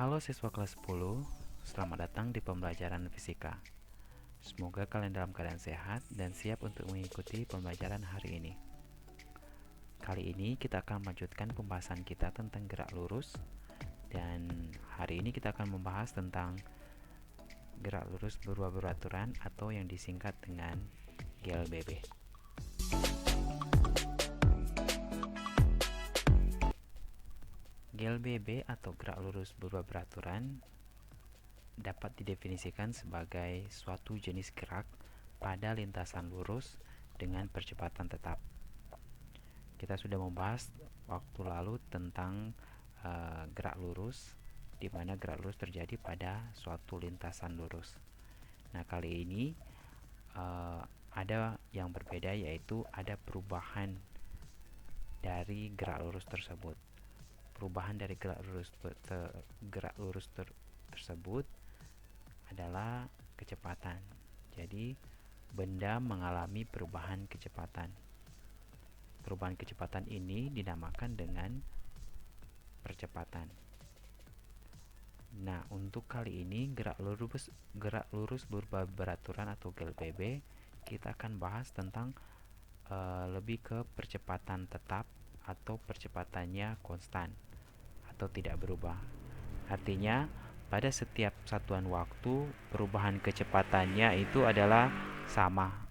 Halo siswa kelas 10, selamat datang di pembelajaran fisika. Semoga kalian dalam keadaan sehat dan siap untuk mengikuti pembelajaran hari ini. Kali ini kita akan melanjutkan pembahasan kita tentang gerak lurus, dan hari ini kita akan membahas tentang gerak lurus berubah beraturan atau yang disingkat dengan GLBB. GLBB atau gerak lurus berubah beraturan dapat didefinisikan sebagai suatu jenis gerak pada lintasan lurus dengan percepatan tetap. Kita sudah membahas waktu lalu tentang gerak lurus, di mana gerak lurus terjadi pada suatu lintasan lurus. Nah, kali ini ada yang berbeda, yaitu ada perubahan dari gerak lurus tersebut. Perubahan dari gerak lurus tersebut adalah kecepatan. Jadi, benda mengalami perubahan kecepatan. Perubahan kecepatan ini dinamakan dengan percepatan. Nah, untuk kali ini gerak lurus berubah beraturan atau GLBB, kita akan bahas tentang lebih ke percepatan tetap atau percepatannya konstan atau tidak berubah. Artinya, pada setiap satuan waktu, perubahan kecepatannya itu adalah sama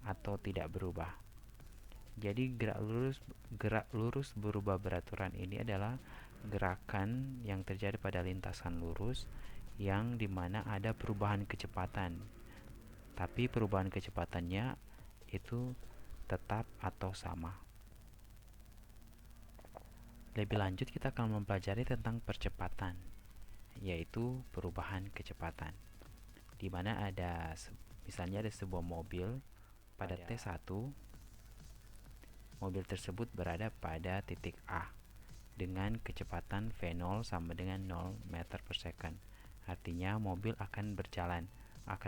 atau tidak berubah. Jadi gerak lurus berubah beraturan ini adalah gerakan yang terjadi pada lintasan lurus yang dimana ada perubahan kecepatan, tapi perubahan kecepatannya itu tetap atau sama. Lebih lanjut kita akan mempelajari tentang percepatan, yaitu perubahan kecepatan, di mana misalnya ada sebuah mobil pada T1. Mobil tersebut berada pada titik A dengan kecepatan V0 sama dengan 0 meter per second. Artinya mobil akan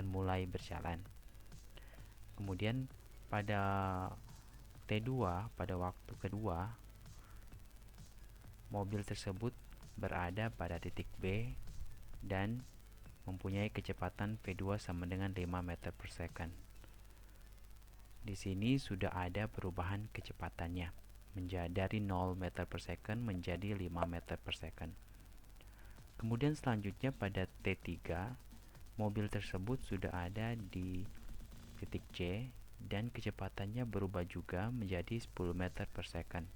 mulai berjalan. Kemudian pada T2, pada waktu kedua, mobil tersebut berada pada titik B dan mempunyai kecepatan V2 sama dengan 5 meter per second. Di sini sudah ada perubahan kecepatannya dari 0 meter per second menjadi 5 meter per second. Kemudian selanjutnya pada T3, mobil tersebut sudah ada di titik C dan kecepatannya berubah juga menjadi 10 meter per second.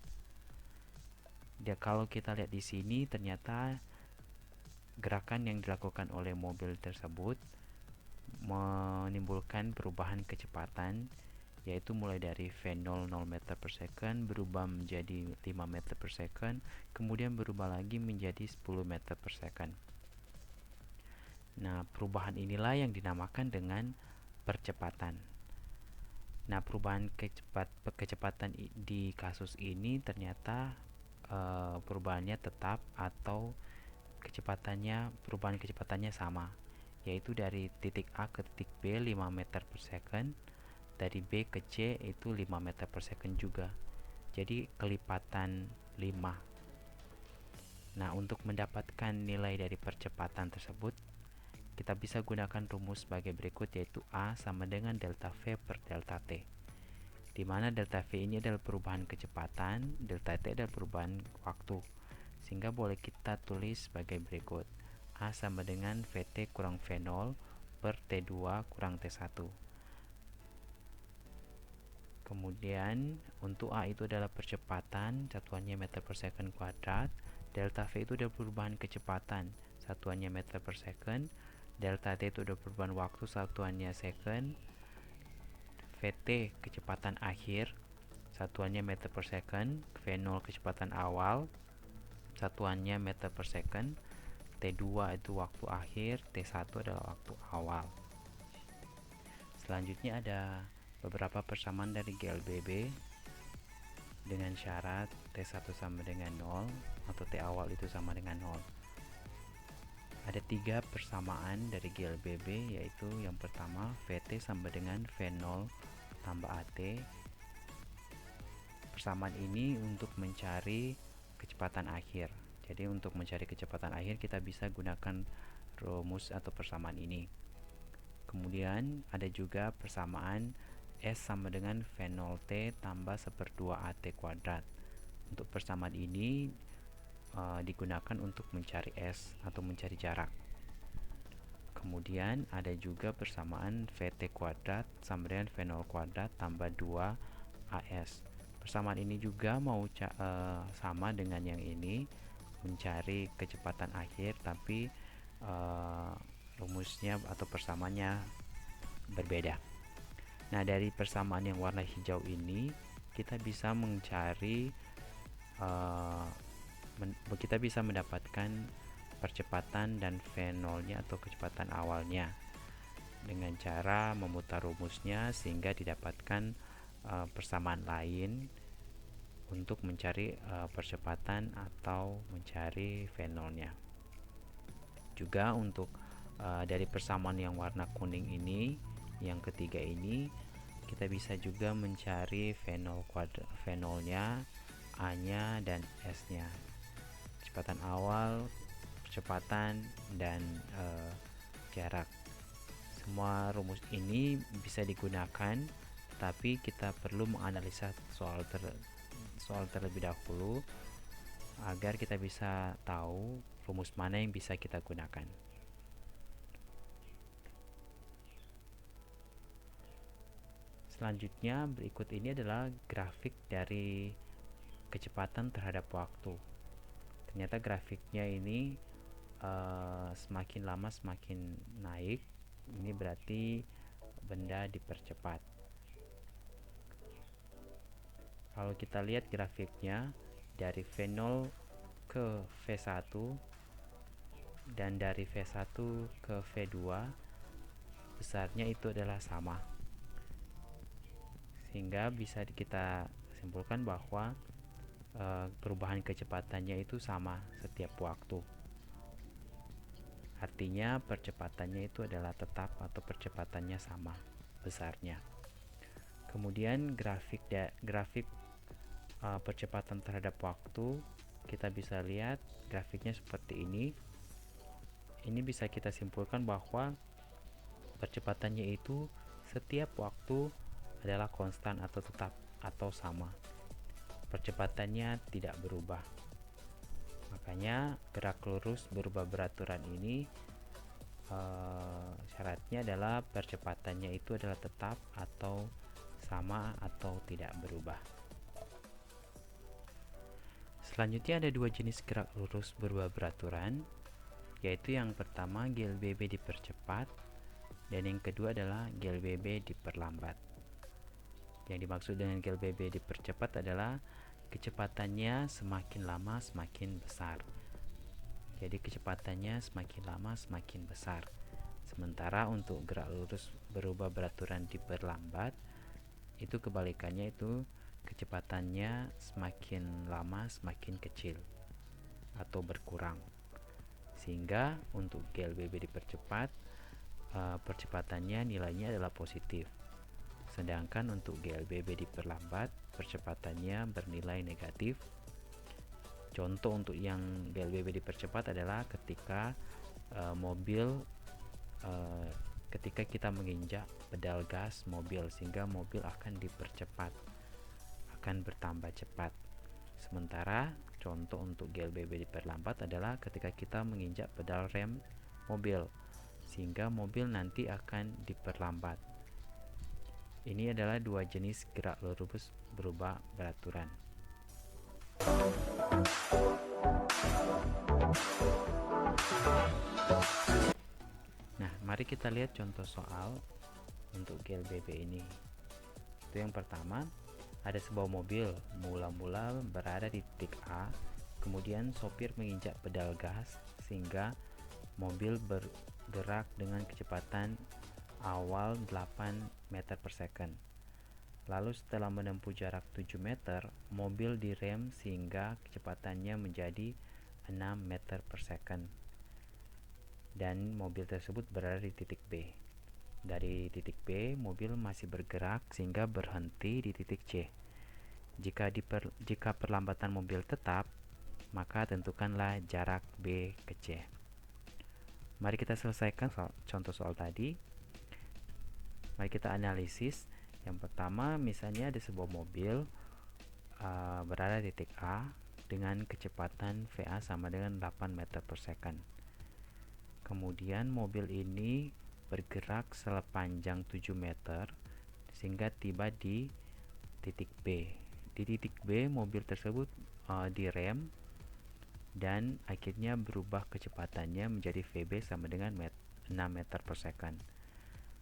Kalau kita lihat di sini, ternyata gerakan yang dilakukan oleh mobil tersebut menimbulkan perubahan kecepatan, yaitu mulai dari V0 0 meter per second berubah menjadi 5 meter per second, kemudian berubah lagi menjadi 10 meter per second. Nah, perubahan inilah yang dinamakan dengan percepatan. Nah, perubahan kecepatan di kasus ini ternyata perubahannya tetap atau perubahan kecepatannya sama, yaitu dari titik A ke titik B 5 meter per second, dari B ke C itu 5 meter per second juga. Jadi kelipatan 5. Nah, untuk mendapatkan nilai dari percepatan tersebut, kita bisa gunakan rumus sebagai berikut, yaitu A sama dengan delta V per delta T, di mana delta V ini adalah perubahan kecepatan, delta T adalah perubahan waktu. Sehingga boleh kita tulis sebagai berikut: A sama dengan VT kurang V0 per T2 kurang T1. Kemudian untuk A itu adalah percepatan, satuannya meter per second kuadrat. Delta V itu adalah perubahan kecepatan, satuannya meter per second. Delta T itu adalah perubahan waktu, satuannya second. VT kecepatan akhir, satuannya meter per second. V0 kecepatan awal, satuannya meter per second. T2 itu waktu akhir, T1 adalah waktu awal. Selanjutnya ada beberapa persamaan dari GLBB dengan syarat T1 sama dengan 0 atau T awal itu sama dengan 0. Ada 3 persamaan dari GLBB, yaitu yang pertama VT sama dengan V0 tambah AT. Persamaan ini untuk mencari kecepatan akhir. Jadi untuk mencari kecepatan akhir kita bisa gunakan rumus atau persamaan ini. Kemudian ada juga persamaan S sama dengan V0T tambah 1/2AT kuadrat. Untuk persamaan ini digunakan untuk mencari S atau mencari jarak. Kemudian ada juga persamaan VT kuadrat sama dengan V0 kuadrat tambah 2AS. Persamaan ini juga mau sama dengan yang ini, mencari kecepatan akhir, tapi rumusnya atau persamaannya berbeda. Nah, dari persamaan yang warna hijau ini kita bisa mencari kita bisa mendapatkan percepatan dan V0-nya atau kecepatan awalnya dengan cara memutar rumusnya sehingga didapatkan persamaan lain untuk mencari percepatan atau mencari V0-nya. Juga untuk dari persamaan yang warna kuning ini, yang ketiga ini, kita bisa juga mencari V0-nya, A-nya, dan S-nya. Kecepatan awal, percepatan, dan jarak. Semua rumus ini bisa digunakan, tapi kita perlu menganalisa soal terlebih dahulu agar kita bisa tahu rumus mana yang bisa kita gunakan. Selanjutnya berikut ini adalah grafik dari kecepatan terhadap waktu. Ternyata grafiknya ini semakin lama semakin naik. Ini berarti benda dipercepat. Kalau kita lihat grafiknya dari V0 ke V1 dan dari V1 ke V2, besarnya itu adalah sama, sehingga bisa kita simpulkan bahwa perubahan kecepatannya itu sama setiap waktu. Artinya percepatannya itu adalah tetap atau percepatannya sama besarnya. Kemudian grafik percepatan terhadap waktu, kita bisa lihat grafiknya seperti ini. Ini bisa kita simpulkan bahwa percepatannya itu setiap waktu adalah konstan atau tetap atau sama. Percepatannya tidak berubah. Makanya gerak lurus berubah beraturan ini syaratnya adalah percepatannya itu adalah tetap atau sama atau tidak berubah. Selanjutnya ada dua jenis gerak lurus berubah beraturan, yaitu yang pertama GLBB dipercepat dan yang kedua adalah GLBB diperlambat. Yang dimaksud dengan GLBB dipercepat adalah kecepatannya semakin lama semakin besar. Jadi kecepatannya semakin lama semakin besar. Sementara untuk gerak lurus berubah beraturan diperlambat, itu kebalikannya, itu kecepatannya semakin lama semakin kecil atau berkurang. Sehingga untuk GLBB dipercepat, percepatannya nilainya adalah positif. Sedangkan untuk GLBB diperlambat, percepatannya bernilai negatif. Contoh untuk yang GLBB dipercepat adalah ketika ketika kita menginjak pedal gas mobil, sehingga mobil akan dipercepat, akan bertambah cepat. Sementara contoh untuk GLBB diperlambat adalah ketika kita menginjak pedal rem mobil, sehingga mobil nanti akan diperlambat. Ini adalah dua jenis gerak lurus berubah beraturan. Nah, mari kita lihat contoh soal untuk GLBB ini. Itu yang pertama, ada sebuah mobil mula-mula berada di titik A, kemudian sopir menginjak pedal gas sehingga mobil bergerak dengan kecepatan awal 8 meter per second. Lalu setelah menempuh jarak 7 meter, mobil direm sehingga kecepatannya menjadi 6 meter per second. Dan mobil tersebut berada di titik B. Dari titik B, mobil masih bergerak sehingga berhenti di titik C. Jika perlambatan mobil tetap, maka tentukanlah jarak B ke C. Mari kita selesaikan contoh soal tadi. Mari kita analisis. Yang pertama, misalnya ada sebuah mobil berada di titik A dengan kecepatan VA sama dengan 8 meter per second. Kemudian mobil ini bergerak sepanjang 7 meter sehingga tiba di titik B. Di titik B, mobil tersebut direm dan akhirnya berubah kecepatannya menjadi VB sama dengan 6 meter per second.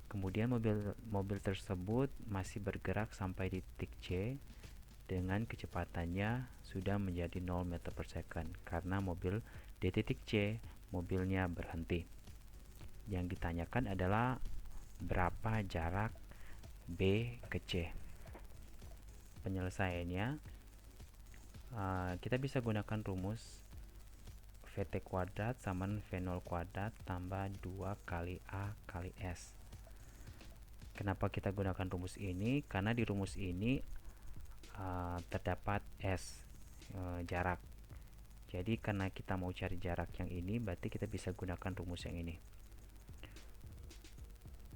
Kemudian mobil tersebut masih bergerak sampai di titik C dengan kecepatannya sudah menjadi 0 meter per second karena mobil di titik C mobilnya berhenti. Yang ditanyakan adalah berapa jarak B ke C. Penyelesaiannya kita bisa gunakan rumus VT kuadrat sama V0 kuadrat tambah 2 kali A kali S. Kenapa kita gunakan rumus ini? Karena di rumus ini terdapat S, jarak. Jadi karena kita mau cari jarak yang ini, berarti kita bisa gunakan rumus yang ini.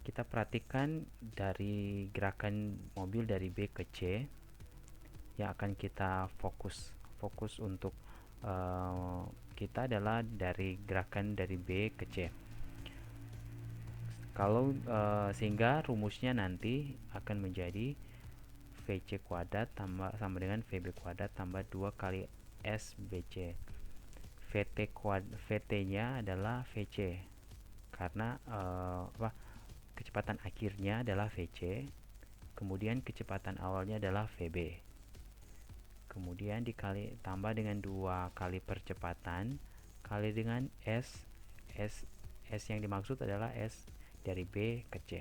Kita perhatikan dari gerakan mobil dari B ke C yang akan kita fokus untuk kita adalah dari gerakan dari B ke C. Kalau sehingga rumusnya nanti akan menjadi VC kuadrat sama dengan VB kuadrat tambah 2 kali SBC. VT-nya adalah VC karena kecepatan akhirnya adalah VC, kemudian kecepatan awalnya adalah VB, kemudian tambah dengan 2 kali percepatan kali dengan S yang dimaksud adalah S dari B ke C.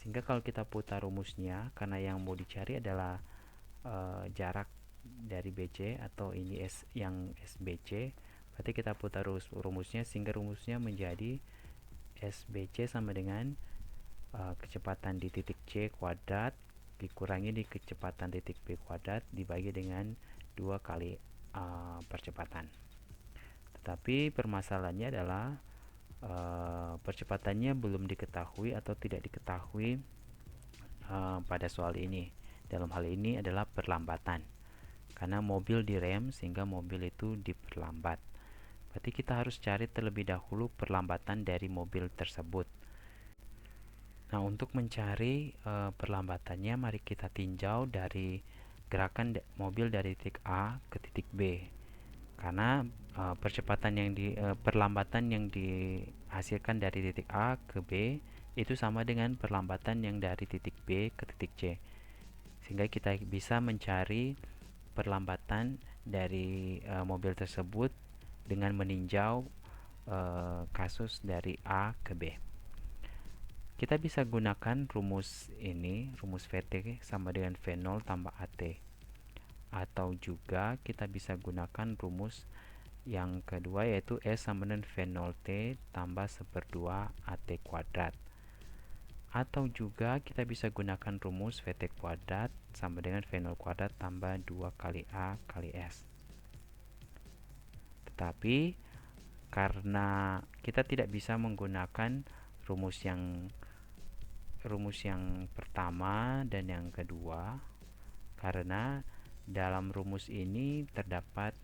Sehingga kalau kita putar rumusnya, karena yang mau dicari adalah jarak dari BC atau ini S yang SBC, berarti kita putar rumusnya sehingga rumusnya menjadi SBC sama dengan kecepatan di titik C kuadrat dikurangi di kecepatan titik B kuadrat dibagi dengan 2 kali percepatan. Tetapi permasalahannya adalah percepatannya belum diketahui atau tidak diketahui pada soal ini. Dalam hal ini adalah perlambatan, karena mobil direm sehingga mobil itu diperlambat. Berarti kita harus cari terlebih dahulu perlambatan dari mobil tersebut. Nah, untuk mencari perlambatannya, mari kita tinjau dari gerakan mobil dari titik A ke titik B. Karena perlambatan yang dihasilkan dari titik A ke B itu sama dengan perlambatan yang dari titik B ke titik C, sehingga kita bisa mencari perlambatan dari mobil tersebut dengan meninjau kasus dari A ke B. Kita bisa gunakan rumus ini, rumus VT sama dengan V0 tambah AT. Atau juga kita bisa gunakan rumus yang kedua, yaitu S sama dengan V0T tambah 1/2 AT kuadrat. Atau juga kita bisa gunakan rumus VT kuadrat sama dengan V0 kuadrat tambah 2 kali A kali S. Tetapi karena kita tidak bisa menggunakan rumus yang pertama dan yang kedua, karena dalam rumus ini terdapat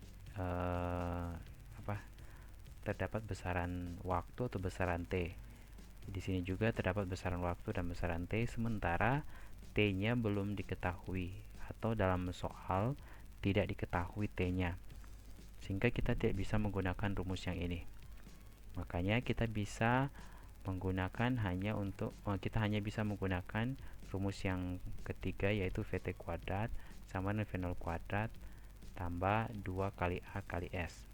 terdapat besaran waktu atau besaran T. Di sini juga terdapat besaran waktu dan besaran T, sementara T-nya belum diketahui atau dalam soal tidak diketahui T-nya. Sehingga kita tidak bisa menggunakan rumus yang ini. Makanya kita bisa menggunakan kita hanya bisa menggunakan rumus yang ketiga, yaitu VT kuadrat sama dengan V0 kuadrat tambah 2 kali A kali S.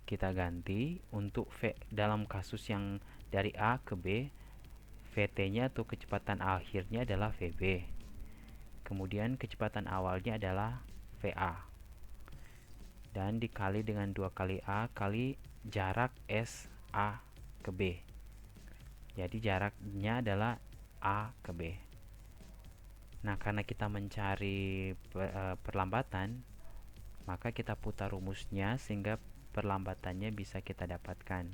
Kita ganti untuk V dalam kasus yang dari A ke B, VT-nya atau kecepatan akhirnya adalah VB. Kemudian kecepatan awalnya adalah VA. Dan dikali dengan 2 kali A kali jarak S A ke B. Jadi jaraknya adalah A ke B. Nah, karena kita mencari perlambatan, maka kita putar rumusnya sehingga perlambatannya bisa kita dapatkan,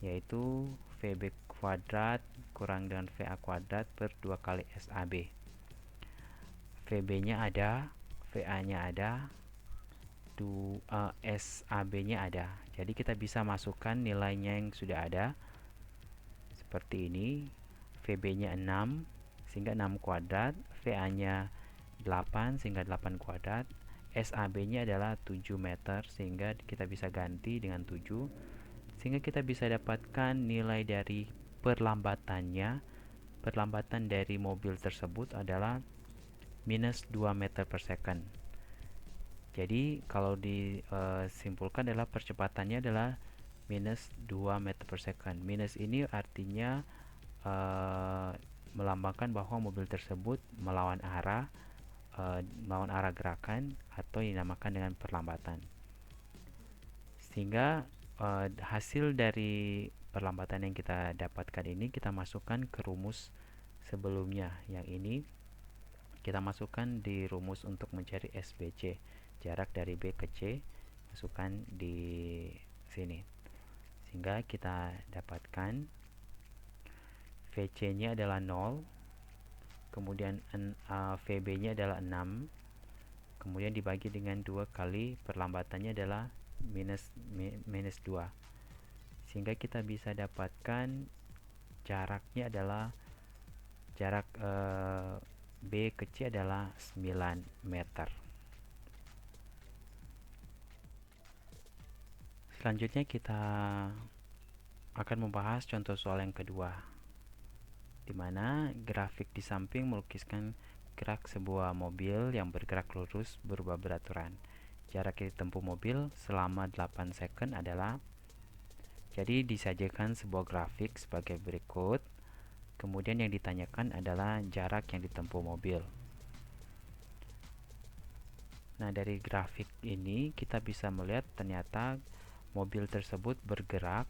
yaitu VB kuadrat kurang dengan VA kuadrat per 2 kali SAB. VB nya ada, VA nya ada, SAB nya ada. Jadi kita bisa masukkan nilainya yang sudah ada seperti ini. VB nya 6 sehingga 6 kuadrat, VA nya 8 sehingga 8 kuadrat, SAB nya adalah 7 meter sehingga kita bisa ganti dengan 7, sehingga kita bisa dapatkan nilai dari perlambatannya. Perlambatan dari mobil tersebut adalah minus 2 meter per second. Jadi kalau disimpulkan adalah percepatannya adalah minus 2 meter per second. Minus ini artinya melambangkan bahwa mobil tersebut melawan arah gerakan atau yang dinamakan dengan perlambatan. Sehingga hasil dari perlambatan yang kita dapatkan ini kita masukkan ke rumus sebelumnya. Yang ini kita masukkan di rumus untuk mencari SBC, jarak dari B ke C, masukkan di sini. Sehingga kita dapatkan VC nya adalah 0, kemudian VB nya adalah 6, kemudian dibagi dengan 2 kali perlambatannya adalah minus 2, sehingga kita bisa dapatkan jaraknya adalah jarak B ke C adalah 9 meter. Selanjutnya kita akan membahas contoh soal yang kedua, di mana grafik di samping melukiskan gerak sebuah mobil yang bergerak lurus berubah beraturan. Jarak yang ditempuh mobil selama 8 second adalah, jadi disajikan sebuah grafik sebagai berikut. Kemudian yang ditanyakan adalah jarak yang ditempuh mobil. Nah, dari grafik ini kita bisa melihat ternyata mobil tersebut bergerak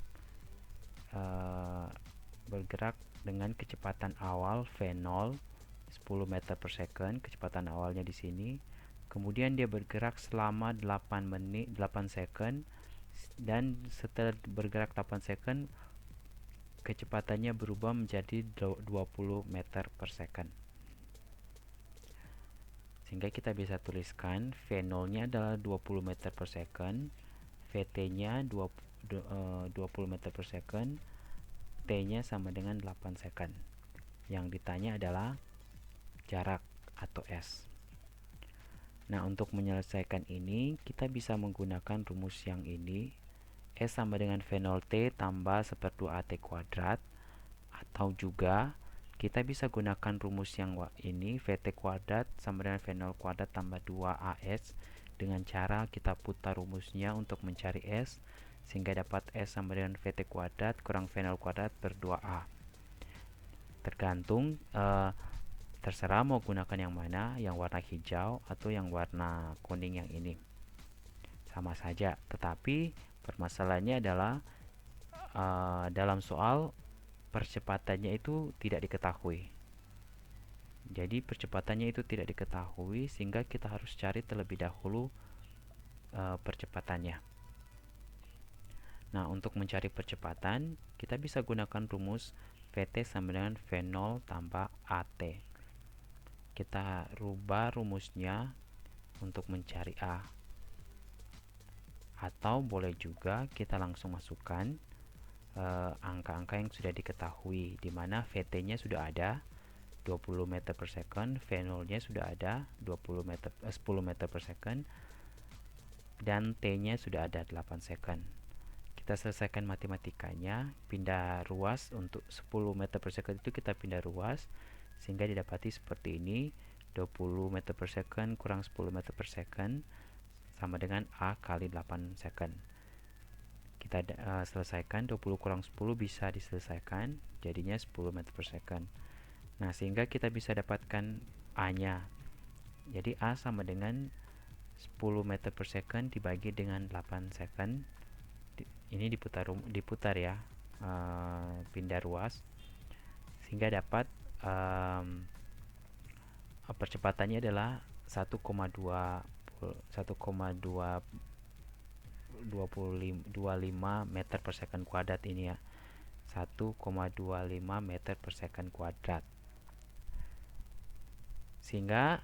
dengan kecepatan awal V0 10 meter per second, kecepatan awalnya di sini. Kemudian dia bergerak selama 8 second, dan setelah bergerak 8 second kecepatannya berubah menjadi 20 meter per second. Sehingga kita bisa tuliskan V0 nya adalah 20 meter per second, VT nya 20 meter per second, T nya sama dengan 8 second. Yang ditanya adalah jarak atau S. Nah, untuk menyelesaikan ini kita bisa menggunakan rumus yang ini. S sama dengan V0T tambah 1/2 AT kuadrat, atau juga kita bisa gunakan rumus yang ini, VT kuadrat sama dengan V0 kuadrat tambah 2AS, dengan cara kita putar rumusnya untuk mencari S, sehingga dapat S sama dengan VT kuadrat kurang V0 kuadrat per 2A. Tergantung, terserah mau gunakan yang mana, yang warna hijau atau yang warna kuning yang ini. Sama saja, tetapi permasalahannya adalah dalam soal percepatannya itu tidak diketahui. Jadi percepatannya itu tidak diketahui, sehingga kita harus cari terlebih dahulu percepatannya. Nah, untuk mencari percepatan kita bisa gunakan rumus VT sama dengan V0 tambah AT. Kita rubah rumusnya untuk mencari A, atau boleh juga kita langsung masukkan angka-angka yang sudah diketahui, di mana VT nya sudah ada 20 meter per second, V0 nya sudah ada 10 meter per second, dan T nya sudah ada 8 second. Kita selesaikan matematikanya, pindah ruas. Untuk 10 meter per second itu kita pindah ruas, sehingga didapati seperti ini, 20 meter per second kurang 10 meter per second sama dengan A kali 8 second. Kita selesaikan, 20 kurang 10 bisa diselesaikan, jadinya 10 meter per second. Nah, sehingga kita bisa dapatkan A nya. Jadi A sama dengan 10 meter per second dibagi dengan 8 second. Ini diputar ya, pindah ruas, sehingga dapat percepatannya adalah 1,2 1,25 meter per second kuadrat ini ya. 1,25 meter per second kuadrat. Sehingga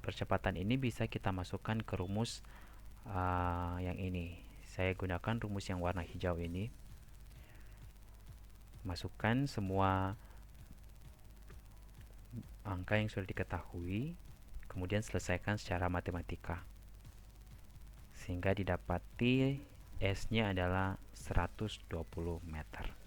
percepatan ini bisa kita masukkan ke rumus yang ini. Saya gunakan rumus yang warna hijau ini. Masukkan semua angka yang sudah diketahui, kemudian selesaikan secara matematika. Sehingga didapati S-nya adalah 120 meter.